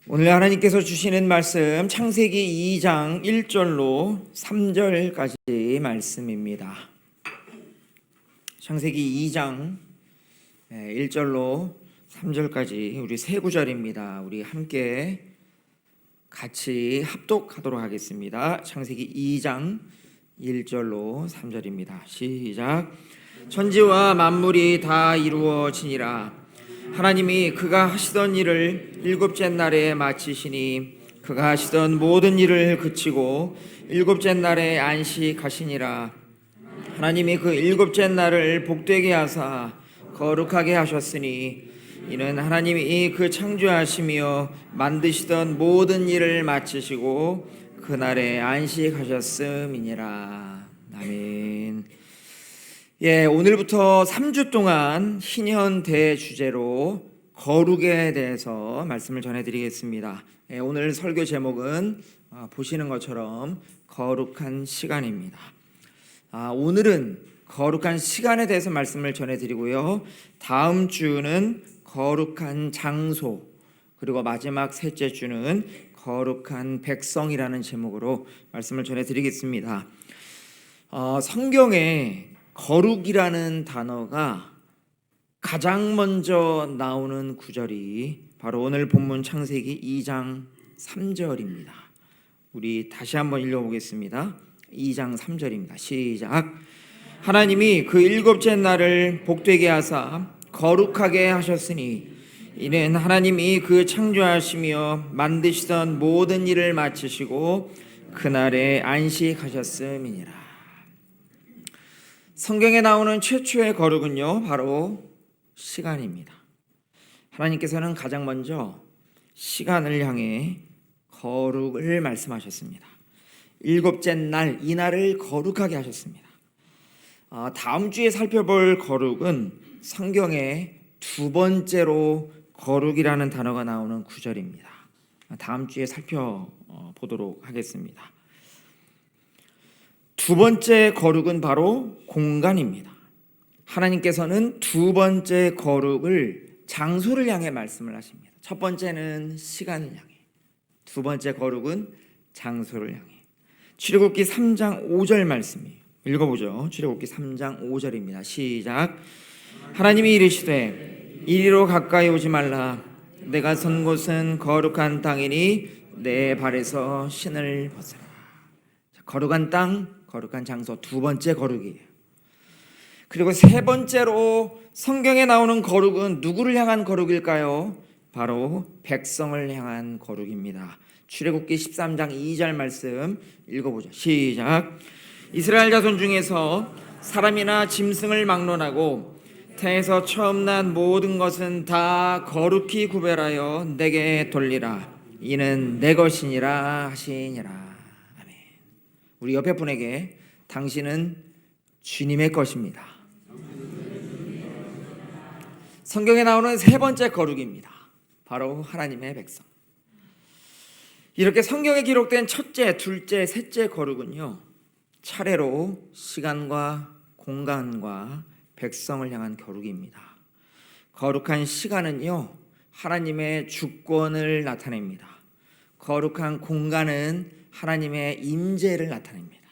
오늘 하나님께서 주시는 말씀 창세기 2장 1절로 3절까지 말씀입니다. 창세기 2장 1절로 3절까지 우리 세 구절입니다. 우리 함께 같이 합독하도록 하겠습니다. 창세기 2장 1절로 3절입니다. 시작. 천지와 만물이 다 이루어지니라. 하나님이 그가 하시던 일을 일곱째 날에 마치시니 그가 하시던 모든 일을 그치고 일곱째 날에 안식하시니라. 하나님이 그 일곱째 날을 복되게 하사 거룩하게 하셨으니 이는 하나님이 그 창조하시며 만드시던 모든 일을 마치시고 그날에 안식하셨음이니라. 아멘. 오늘부터 3주 동안 희년 대주제로 거룩에 대해서 말씀을 전해드리겠습니다. 오늘 설교 제목은 보시는 것처럼 거룩한 시간입니다. 오늘은 거룩한 시간에 대해서 말씀을 전해드리고요. 다음 주는 거룩한 장소, 그리고 마지막 셋째 주는 거룩한 백성이라는 제목으로 말씀을 전해드리겠습니다. 성경에 거룩이라는 단어가 가장 먼저 나오는 구절이 바로 오늘 본문 창세기 2장 3절입니다. 우리 다시 한번 읽어보겠습니다. 2장 3절입니다. 시작. 하나님이 그 일곱째 날을 복되게 하사 거룩하게 하셨으니 이는 하나님이 그 창조하시며 만드시던 모든 일을 마치시고 그날에 안식하셨음이니라. 성경에 나오는 최초의 거룩은요, 바로 시간입니다. 하나님께서는 가장 먼저 시간을 향해 거룩을 말씀하셨습니다. 일곱째 날, 이 날을 거룩하게 하셨습니다. 다음 주에 살펴볼 거룩은 성경에 두 번째로 거룩이라는 단어가 나오는 구절입니다. 다음 주에 살펴보도록 하겠습니다. 두 번째 거룩은 바로 공간입니다. 하나님께서는 두 번째 거룩을 장소를 향해 말씀을 하십니다. 첫 번째는 시간을 향해, 두 번째 거룩은 장소를 향해. 출애굽기 3장 5절 말씀이에요. 읽어보죠. 출애굽기 3장 5절입니다. 시작. 하나님이 이르시되 이리로 가까이 오지 말라. 내가 선 곳은 거룩한 땅이니 내 발에서 신을 벗으라. 거룩한 땅, 거룩한 장소, 두 번째 거룩이에요. 그리고 세 번째로 성경에 나오는 거룩은 누구를 향한 거룩일까요? 바로 백성을 향한 거룩입니다. 출애굽기 13장 2절 말씀 읽어보죠. 시작. 이스라엘 자손 중에서 사람이나 짐승을 막론하고 태에서 처음 난 모든 것은 다 거룩히 구별하여 내게 돌리라. 이는 내 것이니라 하시니라. 우리 옆에 분에게 당신은 주님의 것입니다. 성경에 나오는 세 번째 거룩입니다. 바로 하나님의 백성. 이렇게 성경에 기록된 첫째, 둘째, 셋째 거룩은요, 차례로 시간과 공간과 백성을 향한 거룩입니다. 거룩한 시간은요, 하나님의 주권을 나타냅니다. 거룩한 공간은 하나님의 임재를 나타냅니다.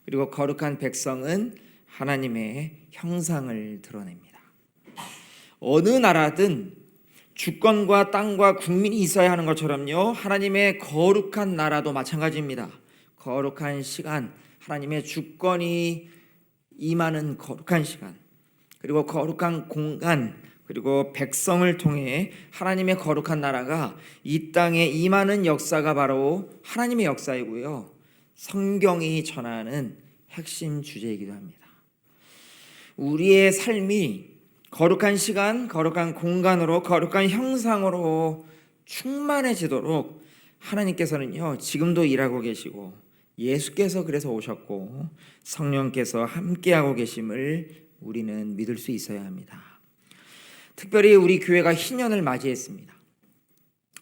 그리고 거룩한 백성은 하나님의 형상을 드러냅니다. 어느 나라든 주권과 땅과 국민이 있어야 하는 것처럼요, 하나님의 거룩한 나라도 마찬가지입니다. 거룩한 시간, 하나님의 주권이 임하는 거룩한 시간, 그리고 거룩한 공간, 그리고 백성을 통해 하나님의 거룩한 나라가 이 땅에 임하는 역사가 바로 하나님의 역사이고요, 성경이 전하는 핵심 주제이기도 합니다. 우리의 삶이 거룩한 시간, 거룩한 공간으로, 거룩한 형상으로 충만해지도록 하나님께서는요, 지금도 일하고 계시고 예수께서 그래서 오셨고 성령께서 함께하고 계심을 우리는 믿을 수 있어야 합니다. 특별히 우리 교회가 희년을 맞이했습니다.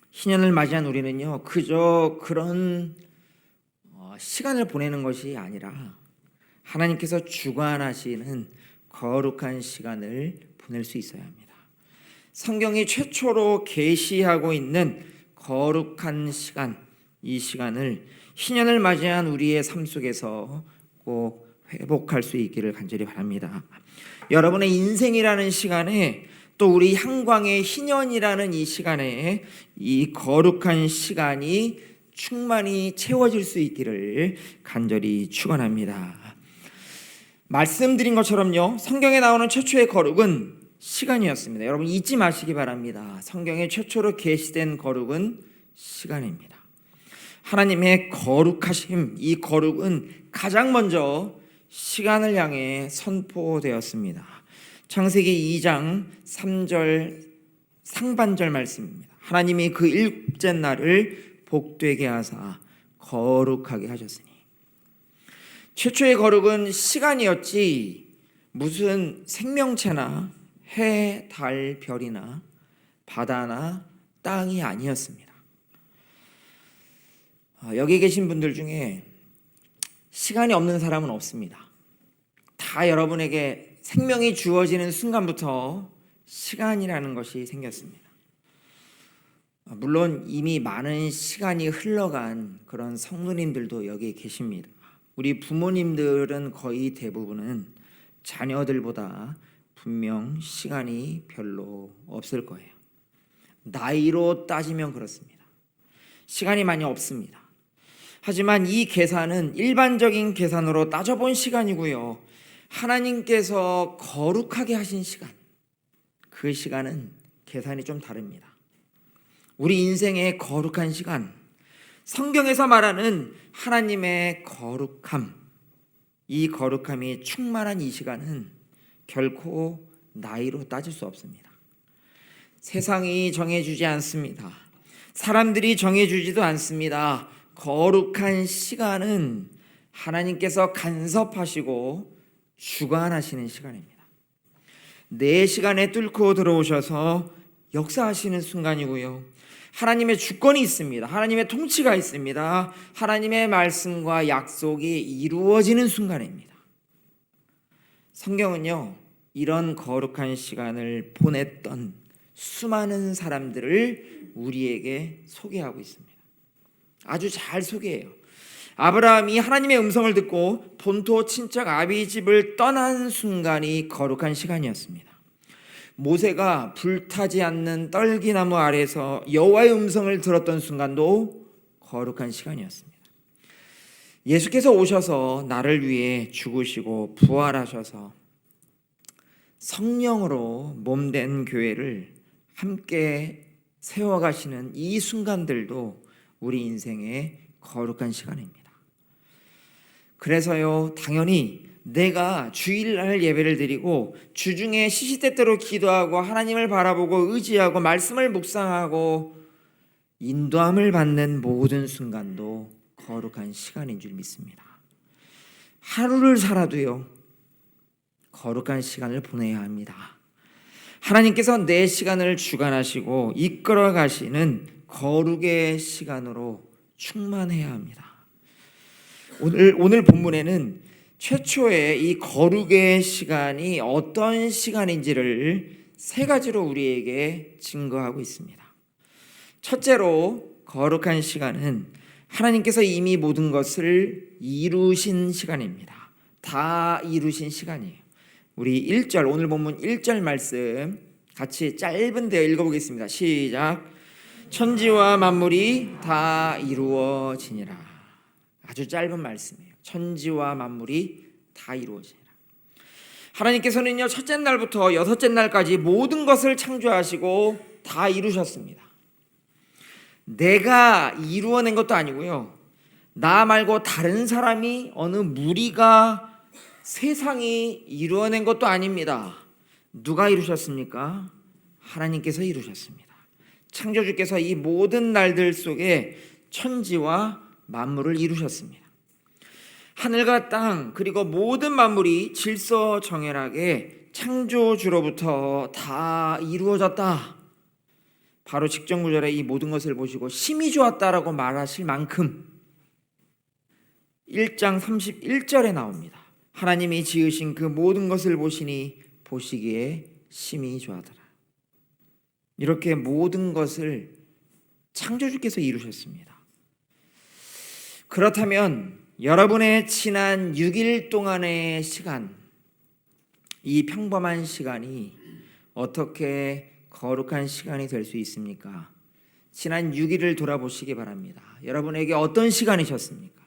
희년을 맞이한 우리는요, 그저 그런 시간을 보내는 것이 아니라 하나님께서 주관하시는 거룩한 시간을 보낼 수 있어야 합니다. 성경이 최초로 계시하고 있는 거룩한 시간, 이 시간을 희년을 맞이한 우리의 삶 속에서 꼭 회복할 수 있기를 간절히 바랍니다. 여러분의 인생이라는 시간에 또 우리 향광의 희년이라는 이 시간에 이 거룩한 시간이 충만히 채워질 수 있기를 간절히 축원합니다. 말씀드린 것처럼요, 성경에 나오는 최초의 거룩은 시간이었습니다. 여러분 잊지 마시기 바랍니다. 성경에 최초로 계시된 거룩은 시간입니다. 하나님의 거룩하심, 이 거룩은 가장 먼저 시간을 향해 선포되었습니다. 창세기 2장 3절 상반절 말씀입니다. 하나님이 그 일째 날을 복되게 하사 거룩하게 하셨으니, 최초의 거룩은 시간이었지 무슨 생명체나 해, 달, 별이나 바다나 땅이 아니었습니다. 여기 계신 분들 중에 시간이 없는 사람은 없습니다. 다 여러분에게 생명이 주어지는 순간부터 시간이라는 것이 생겼습니다. 물론 이미 많은 시간이 흘러간 그런 성도님들도 여기 계십니다. 우리 부모님들은 거의 대부분은 자녀들보다 분명 시간이 별로 없을 거예요. 나이로 따지면 그렇습니다. 시간이 많이 없습니다. 하지만 이 계산은 일반적인 계산으로 따져본 시간이고요, 하나님께서 거룩하게 하신 시간, 그 시간은 계산이 좀 다릅니다. 우리 인생의 거룩한 시간, 성경에서 말하는 하나님의 거룩함, 이 거룩함이 충만한 이 시간은 결코 나이로 따질 수 없습니다. 세상이 정해주지 않습니다. 사람들이 정해주지도 않습니다. 거룩한 시간은 하나님께서 간섭하시고 주관하시는 시간입니다. 내 시간에 뚫고 들어오셔서 역사하시는 순간이고요, 하나님의 주권이 있습니다. 하나님의 통치가 있습니다. 하나님의 말씀과 약속이 이루어지는 순간입니다. 성경은요, 이런 거룩한 시간을 보냈던 수많은 사람들을 우리에게 소개하고 있습니다. 아주 잘 소개해요. 아브라함이 하나님의 음성을 듣고 본토 친척 아비 집을 떠난 순간이 거룩한 시간이었습니다. 모세가 불타지 않는 떨기나무 아래에서 여호와의 음성을 들었던 순간도 거룩한 시간이었습니다. 예수께서 오셔서 나를 위해 죽으시고 부활하셔서 성령으로 몸된 교회를 함께 세워가시는 이 순간들도 우리 인생의 거룩한 시간입니다. 그래서요, 당연히 내가 주일날 예배를 드리고 주중에 시시때때로 기도하고 하나님을 바라보고 의지하고 말씀을 묵상하고 인도함을 받는 모든 순간도 거룩한 시간인 줄 믿습니다. 하루를 살아도요, 거룩한 시간을 보내야 합니다. 하나님께서 내 시간을 주관하시고 이끌어 가시는 거룩의 시간으로 충만해야 합니다. 오늘 본문에는 최초의 이 거룩의 시간이 어떤 시간인지를 세 가지로 우리에게 증거하고 있습니다. 첫째로, 거룩한 시간은 하나님께서 이미 모든 것을 이루신 시간입니다. 다 이루신 시간이에요. 우리 1절, 오늘 본문 1절 말씀 같이 짧은데요 읽어보겠습니다. 시작. 천지와 만물이 다 이루어지니라. 아주 짧은 말씀이에요. 천지와 만물이 다 이루어지니라. 하나님께서는요, 첫째 날부터 여섯째 날까지 모든 것을 창조하시고 다 이루셨습니다. 내가 이루어낸 것도 아니고요, 나 말고 다른 사람이, 어느 무리가, 세상이 이루어낸 것도 아닙니다. 누가 이루셨습니까? 하나님께서 이루셨습니다. 창조주께서 이 모든 날들 속에 천지와 만물을 이루셨습니다. 하늘과 땅 그리고 모든 만물이 질서정연하게 창조주로부터 다 이루어졌다. 바로 직전 구절에 이 모든 것을 보시고 심히 좋았다라고 말하실 만큼 1장 31절에 나옵니다. 하나님이 지으신 그 모든 것을 보시니 보시기에 심히 좋아하더라. 이렇게 모든 것을 창조주께서 이루셨습니다. 그렇다면 여러분의 지난 6일 동안의 시간, 이 평범한 시간이 어떻게 거룩한 시간이 될 수 있습니까? 지난 6일을 돌아보시기 바랍니다. 여러분에게 어떤 시간이셨습니까?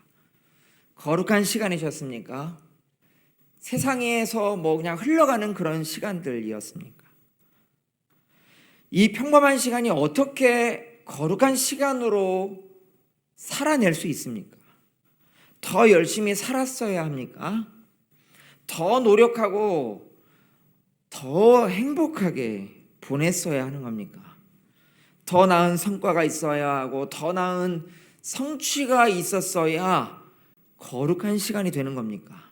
거룩한 시간이셨습니까? 세상에서 그냥 흘러가는 그런 시간들이었습니까? 이 평범한 시간이 어떻게 거룩한 시간으로 살아낼 수 있습니까? 더 열심히 살았어야 합니까? 더 노력하고 더 행복하게 보냈어야 하는 겁니까? 더 나은 성과가 있어야 하고 더 나은 성취가 있었어야 거룩한 시간이 되는 겁니까?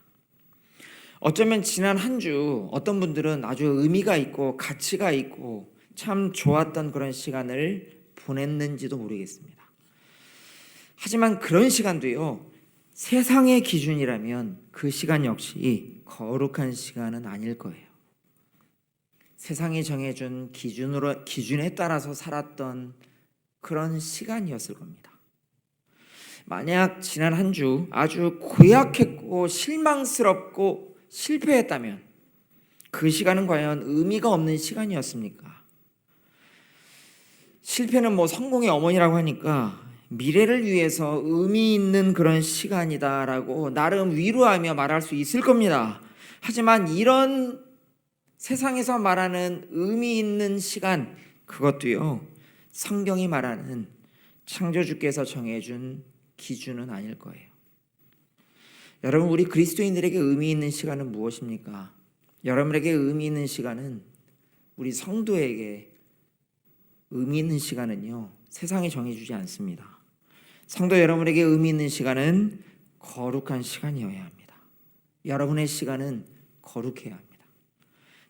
어쩌면 지난 한 주 어떤 분들은 아주 의미가 있고 가치가 있고 참 좋았던 그런 시간을 보냈는지도 모르겠습니다. 하지만 그런 시간도요, 세상의 기준이라면 그 시간 역시 거룩한 시간은 아닐 거예요. 세상이 정해준 기준에 따라서 살았던 그런 시간이었을 겁니다. 만약 지난 한 주 아주 고약했고 실망스럽고 실패했다면 그 시간은 과연 의미가 없는 시간이었습니까? 실패는 성공의 어머니라고 하니까 미래를 위해서 의미 있는 그런 시간이다라고 나름 위로하며 말할 수 있을 겁니다. 하지만 이런 세상에서 말하는 의미 있는 시간, 그것도요, 성경이 말하는 창조주께서 정해준 기준은 아닐 거예요. 여러분, 우리 그리스도인들에게 의미 있는 시간은 무엇입니까? 여러분에게 의미 있는 시간은, 우리 성도에게 의미 있는 시간은요, 세상이 정해주지 않습니다. 성도 여러분에게 의미 있는 시간은 거룩한 시간이어야 합니다. 여러분의 시간은 거룩해야 합니다.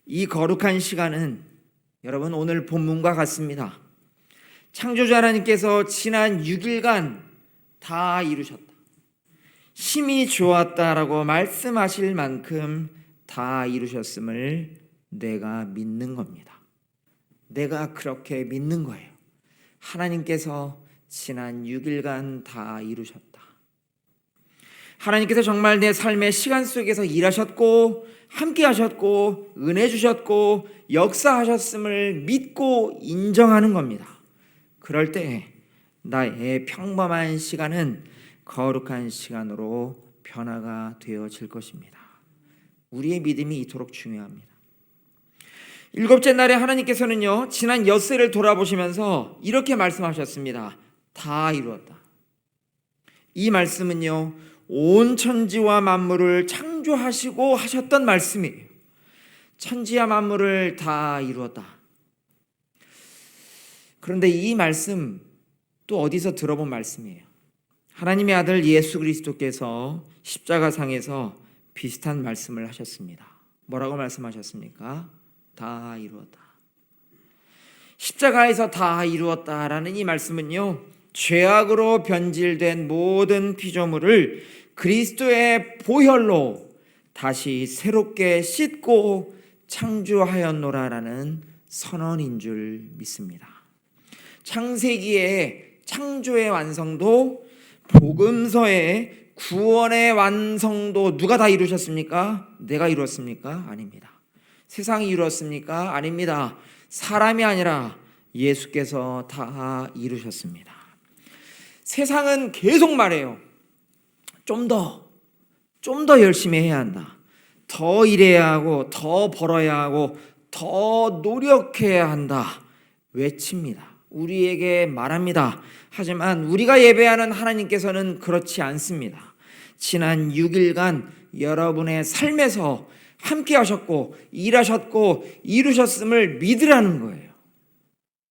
이 거룩한 시간은 여러분 오늘 본문과 같습니다. 창조주 하나님께서 지난 6일간 다 이루셨다. 힘이 좋았다라고 말씀하실 만큼 다 이루셨음을 내가 믿는 겁니다. 내가 그렇게 믿는 거예요. 하나님께서 지난 6일간 다 이루셨다. 하나님께서 정말 내 삶의 시간 속에서 일하셨고 함께 하셨고 은혜 주셨고 역사하셨음을 믿고 인정하는 겁니다. 그럴 때 나의 평범한 시간은 거룩한 시간으로 변화가 되어질 것입니다. 우리의 믿음이 이토록 중요합니다. 7째 날에 하나님께서는요, 지난 엿새를 돌아보시면서 이렇게 말씀하셨습니다. 다 이루었다. 이 말씀은요, 온 천지와 만물을 창조하시고 하셨던 말씀이에요. 천지와 만물을 다 이루었다. 그런데 이 말씀 또 어디서 들어본 말씀이에요? 하나님의 아들 예수 그리스도께서 십자가상에서 비슷한 말씀을 하셨습니다. 뭐라고 말씀하셨습니까? 다 이루었다. 십자가에서 다 이루었다라는 이 말씀은요, 죄악으로 변질된 모든 피조물을 그리스도의 보혈로 다시 새롭게 씻고 창조하였노라라는 선언인 줄 믿습니다. 창세기의 창조의 완성도, 복음서의 구원의 완성도 누가 다 이루셨습니까? 내가 이루었습니까? 아닙니다. 세상이 이루었습니까? 아닙니다. 사람이 아니라 예수께서 다 이루셨습니다. 세상은 계속 말해요. 좀 더 열심히 해야 한다. 더 일해야 하고, 더 벌어야 하고, 더 노력해야 한다. 외칩니다. 우리에게 말합니다. 하지만 우리가 예배하는 하나님께서는 그렇지 않습니다. 지난 6일간 여러분의 삶에서 함께 하셨고, 일하셨고, 이루셨음을 믿으라는 거예요.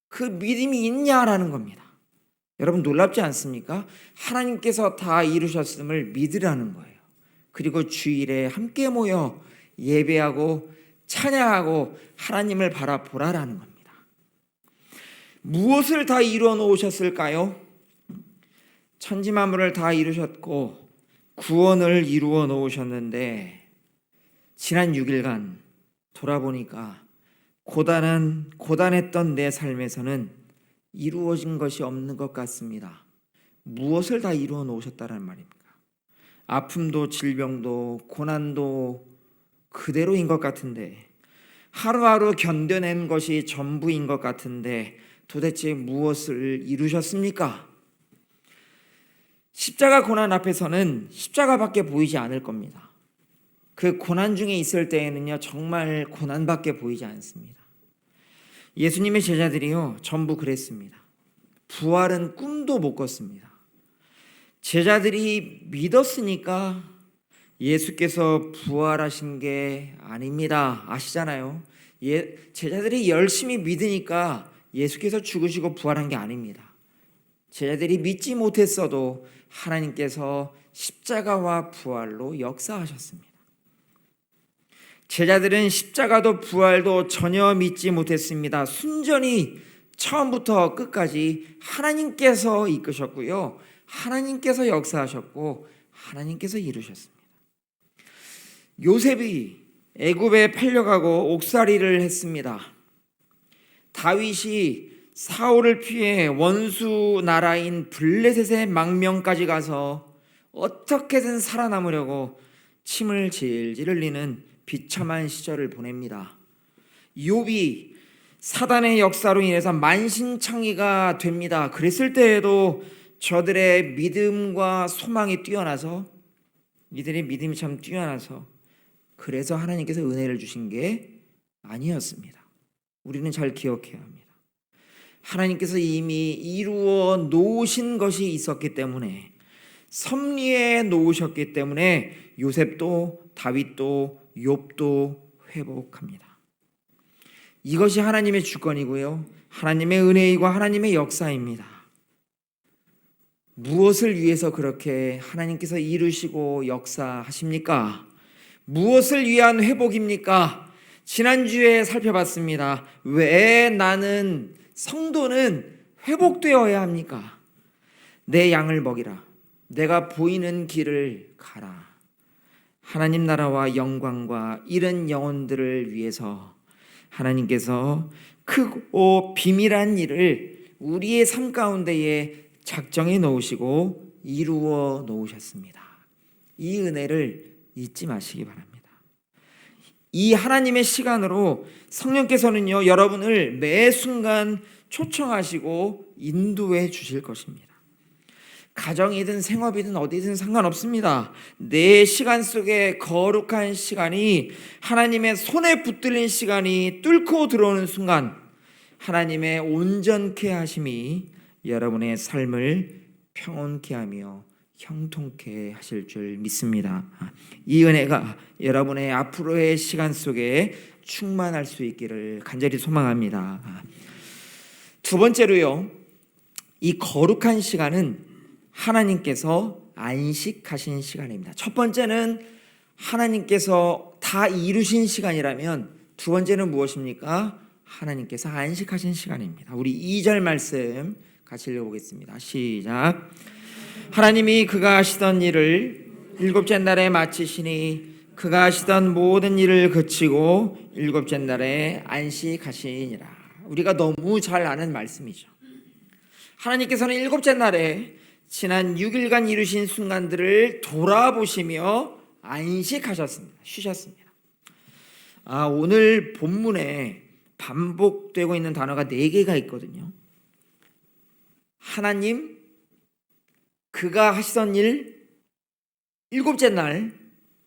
그 믿음이 있냐라는 겁니다. 여러분 놀랍지 않습니까? 하나님께서 다 이루셨음을 믿으라는 거예요. 그리고 주일에 함께 모여 예배하고 찬양하고 하나님을 바라보라라는 겁니다. 무엇을 다 이루어 놓으셨을까요? 천지만물을 다 이루셨고 구원을 이루어 놓으셨는데 지난 6일간 돌아보니까 고단했던 내 삶에서는 이루어진 것이 없는 것 같습니다. 무엇을 다 이루어 놓으셨다는 말입니까? 아픔도 질병도 고난도 그대로인 것 같은데, 하루하루 견뎌낸 것이 전부인 것 같은데 도대체 무엇을 이루셨습니까? 십자가 고난 앞에서는 십자가밖에 보이지 않을 겁니다. 그 고난 중에 있을 때에는요, 정말 고난밖에 보이지 않습니다. 예수님의 제자들이요, 전부 그랬습니다. 부활은 꿈도 못 꿨습니다. 제자들이 믿었으니까 예수께서 부활하신 게 아닙니다. 아시잖아요. 제자들이 열심히 믿으니까 예수께서 죽으시고 부활한 게 아닙니다. 제자들이 믿지 못했어도 하나님께서 십자가와 부활로 역사하셨습니다. 제자들은 십자가도 부활도 전혀 믿지 못했습니다. 순전히 처음부터 끝까지 하나님께서 이끄셨고요, 하나님께서 역사하셨고 하나님께서 이루셨습니다. 요셉이 애굽에 팔려가고 옥살이를 했습니다. 다윗이 사울을 피해 원수 나라인 블레셋의 망명까지 가서 어떻게든 살아남으려고 침을 질질 흘리는 비참한 시절을 보냅니다. 욥이 사단의 역사로 인해서 만신창이가 됩니다. 그랬을 때에도 저들의 믿음과 소망이 뛰어나서, 이들의 믿음이 참 뛰어나서 그래서 하나님께서 은혜를 주신 게 아니었습니다. 우리는 잘 기억해야 합니다. 하나님께서 이미 이루어 놓으신 것이 있었기 때문에, 섭리해 놓으셨기 때문에 요셉도 다윗도 욥도 회복합니다. 이것이 하나님의 주권이고요, 하나님의 은혜이고 하나님의 역사입니다. 무엇을 위해서 그렇게 하나님께서 이루시고 역사하십니까? 무엇을 위한 회복입니까? 지난주에 살펴봤습니다. 왜 나는, 성도는 회복되어야 합니까? 내 양을 먹이라. 내가 보이는 길을 가라. 하나님 나라와 영광과 이른 영혼들을 위해서 하나님께서 크고 비밀한 일을 우리의 삶 가운데에 작정해 놓으시고 이루어 놓으셨습니다. 이 은혜를 잊지 마시기 바랍니다. 이 하나님의 시간으로 성령께서는요, 여러분을 매 순간 초청하시고 인도해 주실 것입니다. 가정이든 생업이든 어디든 상관없습니다. 내 시간 속에 거룩한 시간이, 하나님의 손에 붙들린 시간이 뚫고 들어오는 순간 하나님의 온전케 하심이 여러분의 삶을 평온케 하며 형통케 하실 줄 믿습니다. 이 은혜가 여러분의 앞으로의 시간 속에 충만할 수 있기를 간절히 소망합니다. 두 번째로요, 이 거룩한 시간은 하나님께서 안식하신 시간입니다. 첫 번째는 하나님께서 다 이루신 시간이라면, 두 번째는 무엇입니까? 하나님께서 안식하신 시간입니다. 우리 2절 말씀 같이 읽어보겠습니다. 시작. 하나님이 그가 하시던 일을 일곱째 날에 마치시니 그가 하시던 모든 일을 그치고 일곱째 날에 안식하시니라. 우리가 너무 잘 아는 말씀이죠. 하나님께서는 일곱째 날에 지난 6일간 이루신 순간들을 돌아보시며 안식하셨습니다. 쉬셨습니다. 오늘 본문에 반복되고 있는 단어가 4개가 있거든요. 하나님, 그가 하시던 일, 일곱째 날,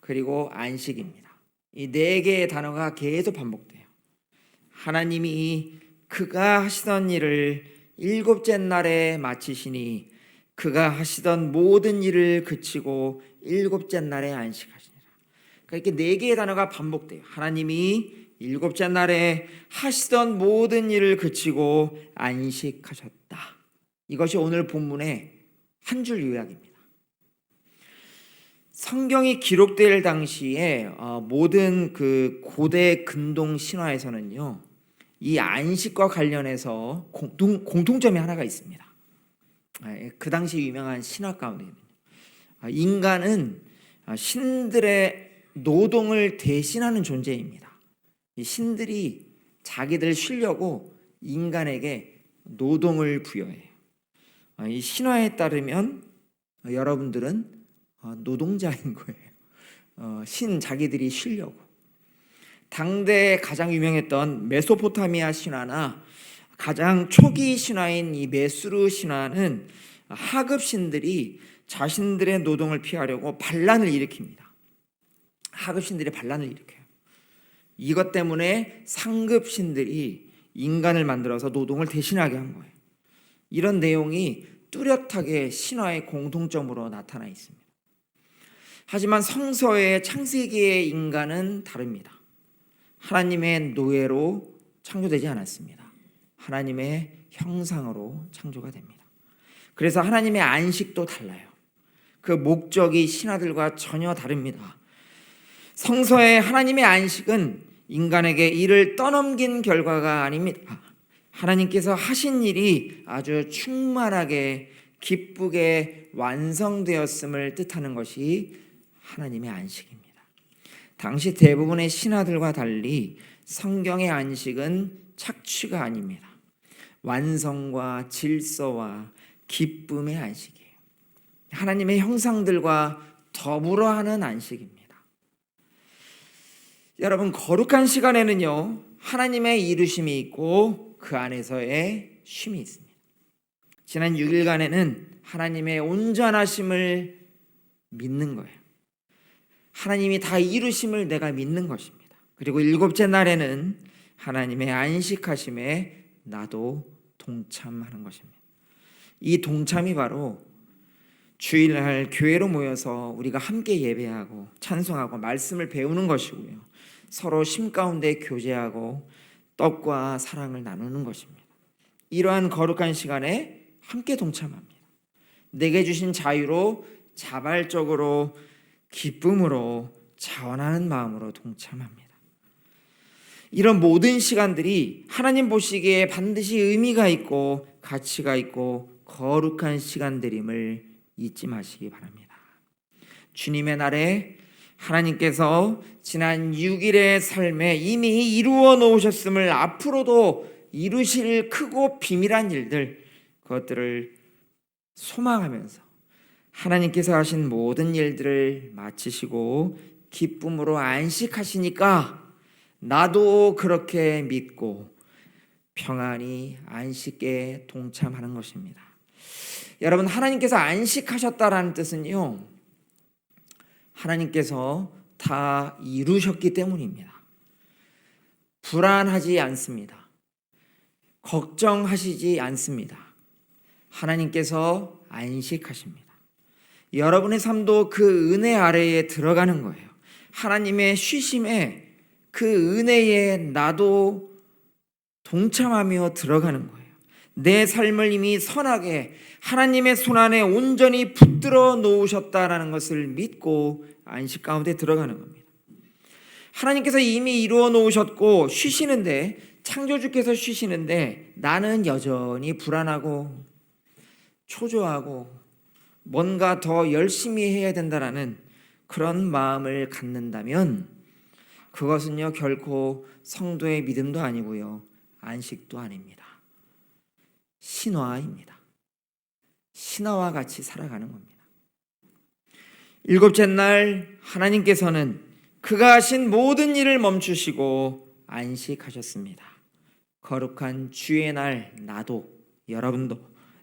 그리고 안식입니다. 이 4개의 단어가 계속 반복돼요. 하나님이 그가 하시던 일을 일곱째 날에 마치시니 그가 하시던 모든 일을 그치고 일곱째 날에 안식하시니라. 그러니까 이렇게 4개의 단어가 반복돼요. 하나님이 일곱째 날에 하시던 모든 일을 그치고 안식하셨다. 이것이 오늘 본문의 한 줄 요약입니다. 성경이 기록될 당시에 모든 그 고대 근동 신화에서는요, 이 안식과 관련해서 공통점이 하나가 있습니다. 그 당시 유명한 신화 가운데 인간은 신들의 노동을 대신하는 존재입니다. 이 신들이 자기들 쉬려고 인간에게 노동을 부여해요. 이 신화에 따르면 여러분들은 노동자인 거예요. 자기들이 쉬려고. 당대 가장 유명했던 메소포타미아 신화나 가장 초기 신화인 이 메수르 신화는 하급신들이 자신들의 노동을 피하려고 반란을 일으킵니다. 하급신들이 반란을 일으켜요. 이것 때문에 상급신들이 인간을 만들어서 노동을 대신하게 한 거예요. 이런 내용이 뚜렷하게 신화의 공통점으로 나타나 있습니다. 하지만 성서의 창세기의 인간은 다릅니다. 하나님의 노예로 창조되지 않았습니다. 하나님의 형상으로 창조가 됩니다. 그래서 하나님의 안식도 달라요. 그 목적이 신화들과 전혀 다릅니다. 성서의 하나님의 안식은 인간에게 일을 떠넘긴 결과가 아닙니다. 하나님께서 하신 일이 아주 충만하게 기쁘게 완성되었음을 뜻하는 것이 하나님의 안식입니다. 당시 대부분의 신화들과 달리 성경의 안식은 착취가 아닙니다. 완성과 질서와 기쁨의 안식이에요. 하나님의 형상들과 더불어 하는 안식입니다. 여러분, 거룩한 시간에는요, 하나님의 이루심이 있고 그 안에서의 쉼이 있습니다. 지난 6일간에는 하나님의 온전하심을 믿는 거예요. 하나님이 다 이루심을 내가 믿는 것입니다. 그리고 7째 날에는 하나님의 안식하심에 나도 동참하는 것입니다. 이 동참이 바로 주일날 교회로 모여서 우리가 함께 예배하고 찬송하고 말씀을 배우는 것이고요. 서로 심 가운데 교제하고 떡과 사랑을 나누는 것입니다. 이러한 거룩한 시간에 함께 동참합니다. 내게 주신 자유로 자발적으로 기쁨으로 자원하는 마음으로 동참합니다. 이런 모든 시간들이 하나님 보시기에 반드시 의미가 있고 가치가 있고 거룩한 시간들임을 잊지 마시기 바랍니다. 주님의 날에 하나님께서 지난 6일의 삶에 이미 이루어 놓으셨음을 앞으로도 이루실 크고 비밀한 일들, 그것들을 소망하면서 하나님께서 하신 모든 일들을 마치시고 기쁨으로 안식하시니까 나도 그렇게 믿고 평안히 안식에 동참하는 것입니다. 여러분, 하나님께서 안식하셨다라는 뜻은요, 하나님께서 다 이루셨기 때문입니다. 불안하지 않습니다. 걱정하시지 않습니다. 하나님께서 안식하십니다. 여러분의 삶도 그 은혜 아래에 들어가는 거예요. 하나님의 쉬심에 그 은혜에 나도 동참하며 들어가는 거예요. 내 삶을 이미 선하게 하나님의 손안에 온전히 붙들어 놓으셨다라는 것을 믿고 안식 가운데 들어가는 겁니다. 하나님께서 이미 이루어 놓으셨고 쉬시는데, 창조주께서 쉬시는데 나는 여전히 불안하고 초조하고 뭔가 더 열심히 해야 된다라는 그런 마음을 갖는다면 그것은요, 결코 성도의 믿음도 아니고요, 안식도 아닙니다. 신화입니다. 신화와 같이 살아가는 겁니다. 7째 날 하나님께서는 그가 하신 모든 일을 멈추시고 안식하셨습니다. 거룩한 주의 날 나도, 여러분도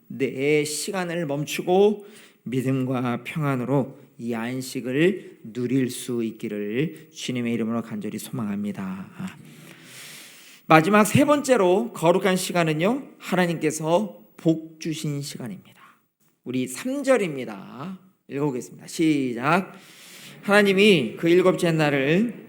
내 시간을 멈추고 믿음과 평안으로 이 안식을 누릴 수 있기를 주님의 이름으로 간절히 소망합니다. 마지막 3번째로 거룩한 시간은요, 하나님께서 복 주신 시간입니다. 우리 3절입니다. 읽어보겠습니다. 시작. 하나님이 그 7째 날을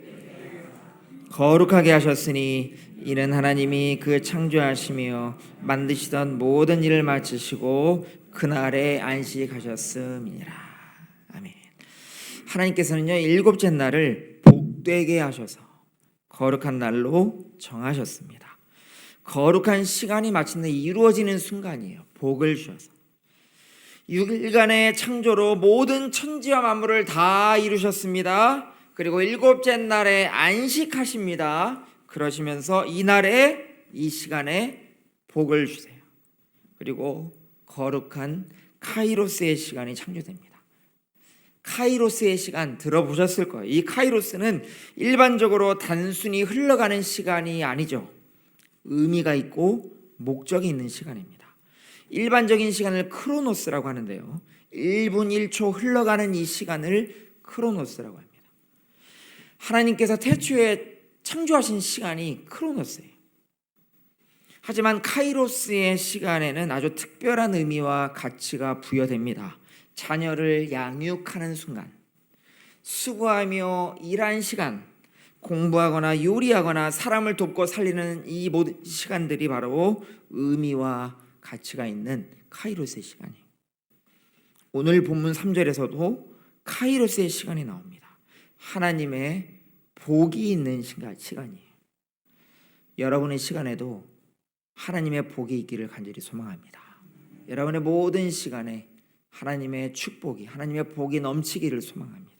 거룩하게 하셨으니 이는 하나님이 그 창조하시며 만드시던 모든 일을 마치시고 그날에 안식하셨음이니라. 아멘. 하나님께서는요, 7째 날을 복되게 하셔서 거룩한 날로 정하셨습니다. 거룩한 시간이 마침내 이루어지는 순간이에요. 복을 주셔서 6일간의 창조로 모든 천지와 만물을 다 이루셨습니다. 그리고 7째 날에 안식하십니다. 그러시면서 이 날에, 이 시간에 복을 주세요. 그리고 거룩한 카이로스의 시간이 창조됩니다. 카이로스의 시간 들어보셨을 거예요. 이 카이로스는 일반적으로 단순히 흘러가는 시간이 아니죠. 의미가 있고 목적이 있는 시간입니다. 일반적인 시간을 크로노스라고 하는데요, 1분 1초 흘러가는 이 시간을 크로노스라고 합니다. 하나님께서 태초에 창조하신 시간이 크로노스예요. 하지만 카이로스의 시간에는 아주 특별한 의미와 가치가 부여됩니다. 자녀를 양육하는 순간, 수고하며 일한 시간, 공부하거나 요리하거나 사람을 돕고 살리는 이 모든 시간들이 바로 의미와 가치가 있는 카이로스의 시간이에요. 오늘 본문 3절에서도 카이로스의 시간이 나옵니다. 하나님의 복이 있는 시간이에요. 여러분의 시간에도 하나님의 복이 있기를 간절히 소망합니다. 여러분의 모든 시간에 하나님의 축복이, 하나님의 복이 넘치기를 소망합니다.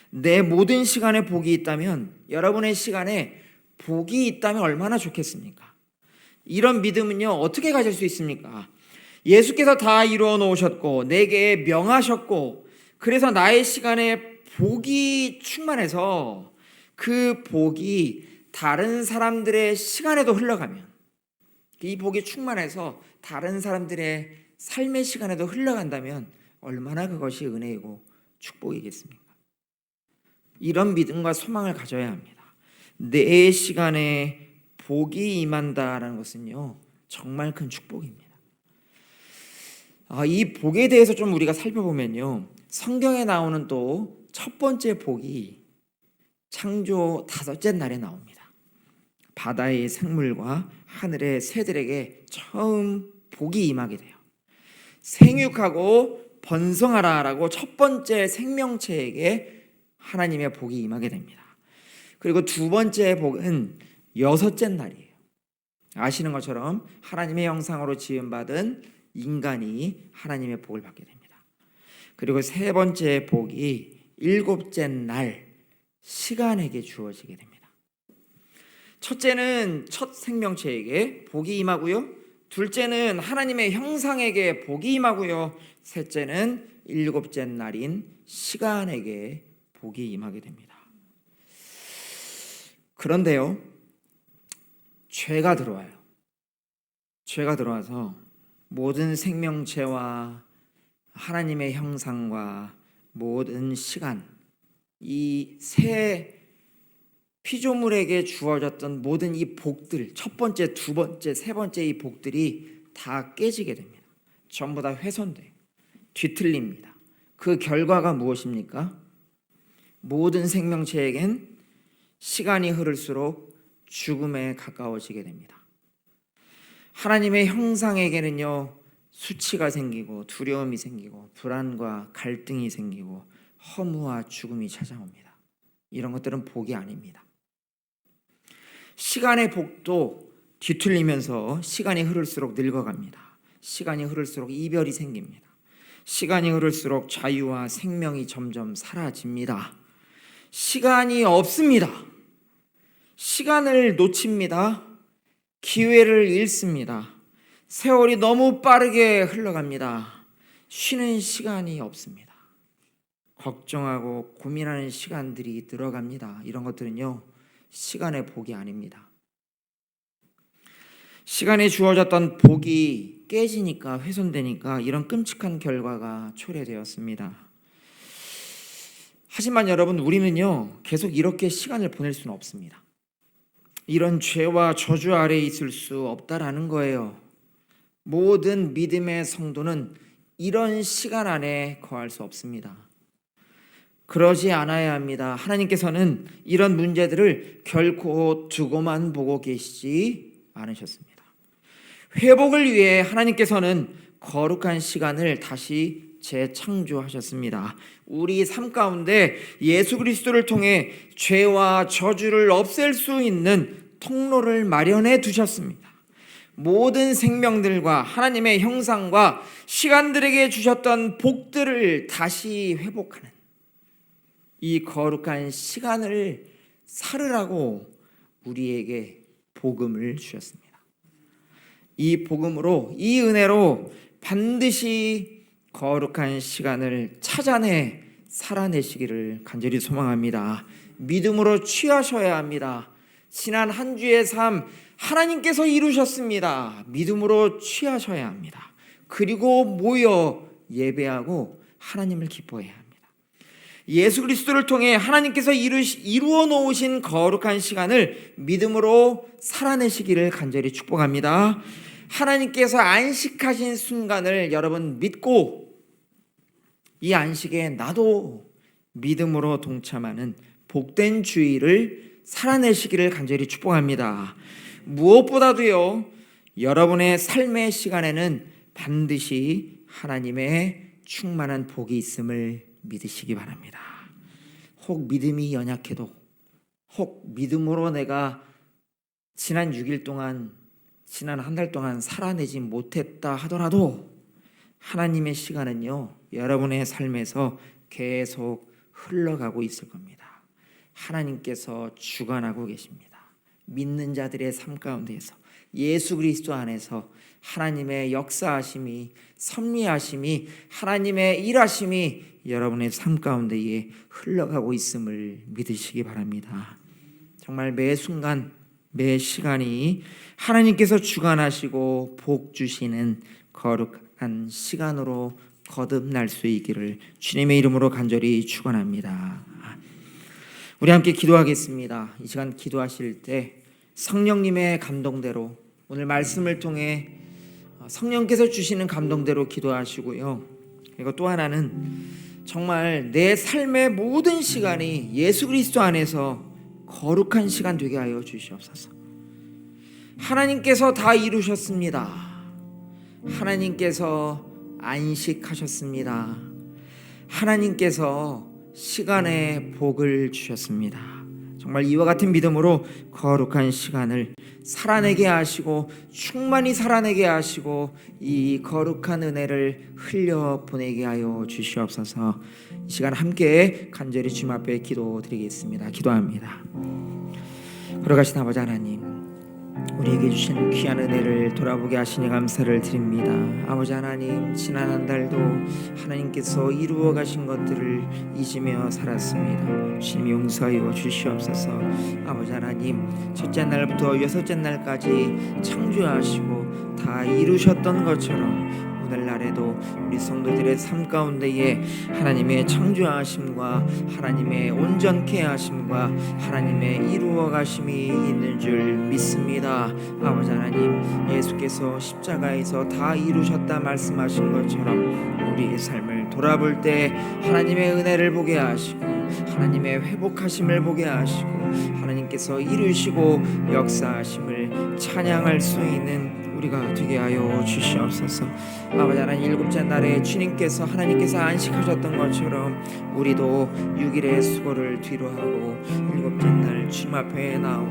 내 모든 시간에 복이 있다면, 여러분의 시간에 복이 있다면 얼마나 좋겠습니까? 이런 믿음은요, 어떻게 가질 수 있습니까? 예수께서 다 이루어 놓으셨고 내게 명하셨고, 그래서 나의 시간에 복이 충만해서 그 복이 다른 사람들의 시간에도 흘러가면, 이 복이 충만해서 다른 사람들의 삶의 시간에도 흘러간다면 얼마나 그것이 은혜이고 축복이겠습니까? 이런 믿음과 소망을 가져야 합니다. 내 시간에 복이 임한다라는 것은요, 정말 큰 축복입니다. 이 복에 대해서 좀 우리가 살펴보면요, 성경에 나오는 또 첫 번째 복이 창조 5째 날에 나옵니다. 바다의 생물과 하늘의 새들에게 처음 복이 임하게 돼요. 생육하고 번성하라라고 첫 번째 생명체에게 하나님의 복이 임하게 됩니다. 그리고 두 번째 복은 6째 날이에요. 아시는 것처럼 하나님의 형상으로 지음받은 인간이 하나님의 복을 받게 됩니다. 그리고 세 번째 복이 7째 날 시간에게 주어지게 됩니다. 첫째는 첫 생명체에게 복이 임하고요, 둘째는 하나님의 형상에게 복이 임하고요, 셋째는 7째 날인 시간에게 복이 임하게 됩니다. 그런데요, 죄가 들어와요. 죄가 들어와서 모든 생명체와 하나님의 형상과 모든 시간, 이 새 피조물에게 주어졌던 모든 이 복들, 첫 번째, 두 번째, 세 번째 이 복들이 다 깨지게 됩니다. 전부 다 훼손돼요. 뒤틀립니다. 그 결과가 무엇입니까? 모든 생명체에겐 시간이 흐를수록 죽음에 가까워지게 됩니다. 하나님의 형상에게는요, 수치가 생기고 두려움이 생기고 불안과 갈등이 생기고 허무와 죽음이 찾아옵니다. 이런 것들은 복이 아닙니다. 시간의 복도 뒤틀리면서 시간이 흐를수록 늙어갑니다. 시간이 흐를수록 이별이 생깁니다. 시간이 흐를수록 자유와 생명이 점점 사라집니다. 시간이 없습니다. 시간을 놓칩니다. 기회를 잃습니다. 세월이 너무 빠르게 흘러갑니다. 쉬는 시간이 없습니다. 걱정하고 고민하는 시간들이 들어갑니다. 이런 것들은요, 시간의 복이 아닙니다. 시간에 주어졌던 복이 깨지니까, 훼손되니까 이런 끔찍한 결과가 초래되었습니다. 하지만 여러분, 우리는요, 계속 이렇게 시간을 보낼 수는 없습니다. 이런 죄와 저주 아래에 있을 수 없다라는 거예요. 모든 믿음의 성도는 이런 시간 안에 거할 수 없습니다. 그러지 않아야 합니다. 하나님께서는 이런 문제들을 결코 두고만 보고 계시지 않으셨습니다. 회복을 위해 하나님께서는 거룩한 시간을 다시 재창조하셨습니다. 우리 삶 가운데 예수 그리스도를 통해 죄와 저주를 없앨 수 있는 통로를 마련해 두셨습니다. 모든 생명들과 하나님의 형상과 시간들에게 주셨던 복들을 다시 회복하는 이 거룩한 시간을 살으라고 우리에게 복음을 주셨습니다. 이 복음으로, 이 은혜로 반드시 거룩한 시간을 찾아내 살아내시기를 간절히 소망합니다. 믿음으로 취하셔야 합니다. 지난 한 주의 삶 하나님께서 이루셨습니다. 믿음으로 취하셔야 합니다. 그리고 모여 예배하고 하나님을 기뻐해야 합니다. 예수 그리스도를 통해 하나님께서 이루어 놓으신 거룩한 시간을 믿음으로 살아내시기를 간절히 축복합니다. 하나님께서 안식하신 순간을 여러분 믿고 이 안식에 나도 믿음으로 동참하는 복된 주일을 살아내시기를 간절히 축복합니다. 무엇보다도요, 여러분의 삶의 시간에는 반드시 하나님의 충만한 복이 있음을 믿으시기 바랍니다. 혹 믿음이 연약해도, 혹 믿음으로 내가 지난 6일 동안, 지난 한 달 동안 살아내지 못했다 하더라도 하나님의 시간은요, 여러분의 삶에서 계속 흘러가고 있을 겁니다. 하나님께서 주관하고 계십니다. 믿는 자들의 삶 가운데에서 예수 그리스도 안에서 하나님의 역사하심이, 섭리하심이, 하나님의 일하심이 여러분의 삶 가운데에 흘러가고 있음을 믿으시기 바랍니다. 정말 매 순간, 매 시간이 하나님께서 주관하시고 복 주시는 거룩한 시간으로 거듭날 수 있기를 주님의 이름으로 간절히 축원합니다. 우리 함께 기도하겠습니다. 이 시간 기도하실 때 성령님의 감동대로, 오늘 말씀을 통해 성령께서 주시는 감동대로 기도하시고요. 그리고 또 하나는 정말 내 삶의 모든 시간이 예수 그리스도 안에서 거룩한 시간 되게 하여 주시옵소서. 하나님께서 다 이루셨습니다. 하나님께서 안식하셨습니다. 하나님께서 시간에 복을 주셨습니다. 정말 이와 같은 믿음으로 거룩한 시간을 살아내게 하시고 충만히 살아내게 하시고 이 거룩한 은혜를 흘려보내게 하여 주시옵소서. 이 시간 함께 간절히 주님 앞에 기도드리겠습니다. 기도합니다. 걸어가신 아버지 하나님, 우리에게 주신 귀한 은혜를 돌아보게 하시니 감사를 드립니다. 아버지 하나님, 지난 한 달도 하나님께서 이루어 가신 것들을 잊으며 살았습니다. 주님 용서하여 주시옵소서. 아버지 하나님, 첫째 날부터 여섯째 날까지 창조하시고 다 이루셨던 것처럼 오늘날에도 우리 성도들의 삶 가운데에 하나님의 창조하심과 하나님의 온전케 하심과 하나님의 이루어 가심이 있는 줄 믿습니다. 아버지 하나님, 예수께서 십자가에서 다 이루셨다 말씀하신 것처럼 우리의 삶을 돌아볼 때 하나님의 은혜를 보게 하시고 하나님의 회복하심을 보게 하시고 하나님께서 이루시고 역사하심을 찬양할 수 있는 우리가 되게 하여 주시옵소서. 아버지 하나님, 일곱째 날에 주님께서 하나님께서 안식하셨던 것처럼 우리도 6일의 수고를 뒤로하고 일곱째 날 주님 앞에 나와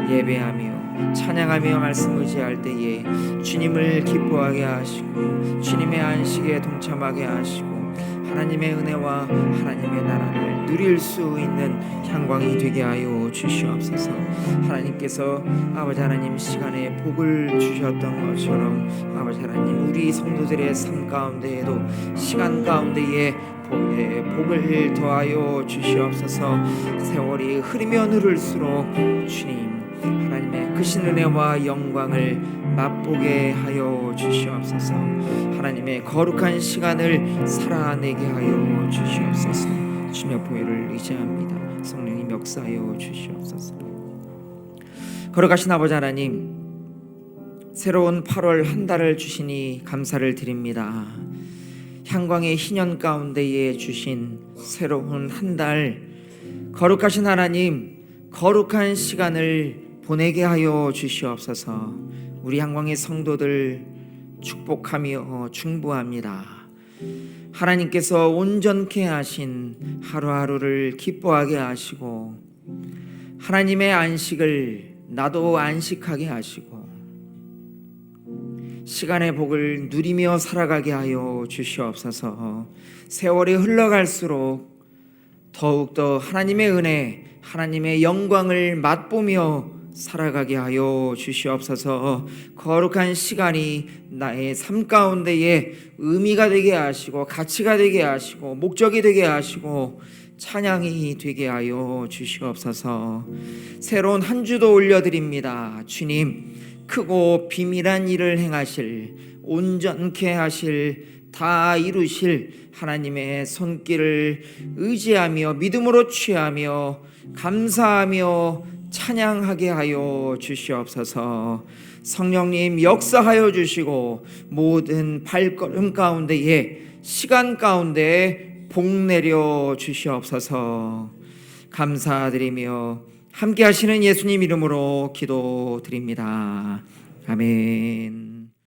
예배하며 찬양하며 말씀 의지할 때에 주님을 기뻐하게 하시고 주님의 안식에 동참하게 하시고 하나님의 은혜와 하나님의 나라를 누릴 수 있는 향광이 되게 하여 주시옵소서. 하나님께서 아버지 하나님 시간에 복을 주셨던 것처럼 아버지 하나님, 우리 성도들의 삶 가운데에도 시간 가운데에 복을 더하여 주시옵소서. 세월이 흐르면 흐를수록 주님 하나님의 크신 은혜와 영광을 맛보게 하여 주시옵소서. 하나님의 거룩한 시간을 살아내게 하여 주시옵소서. 주님의 보혈을 의지합니다. 성령님 역사하여 주시옵소서. 걸어가신 아버지 하나님, 새로운 8월 한 달을 주시니 감사를 드립니다. 향광의 희년 가운데에 주신 새로운 한 달, 거룩하신 하나님, 거룩한 시간을 보내게 하여 주시옵소서. 우리 향광의 성도들 축복하며 중보합니다. 하나님께서 온전케 하신 하루하루를 기뻐하게 하시고 하나님의 안식을 나도 안식하게 하시고 시간의 복을 누리며 살아가게 하여 주시옵소서. 세월이 흘러갈수록 더욱더 하나님의 은혜, 하나님의 영광을 맛보며 살아가게 하여 주시옵소서. 거룩한 시간이 나의 삶 가운데에 의미가 되게 하시고 가치가 되게 하시고 목적이 되게 하시고 찬양이 되게 하여 주시옵소서. 새로운 한 주도 올려드립니다. 주님, 크고 비밀한 일을 행하실, 온전케 하실, 다 이루실 하나님의 손길을 의지하며 믿음으로 취하며 감사하며 찬양하게 하여 주시옵소서. 성령님 역사하여 주시고 모든 발걸음 가운데에 시간 가운데 복 내려 주시옵소서. 감사드리며 함께 하시는 예수님 이름으로 기도드립니다. 아멘.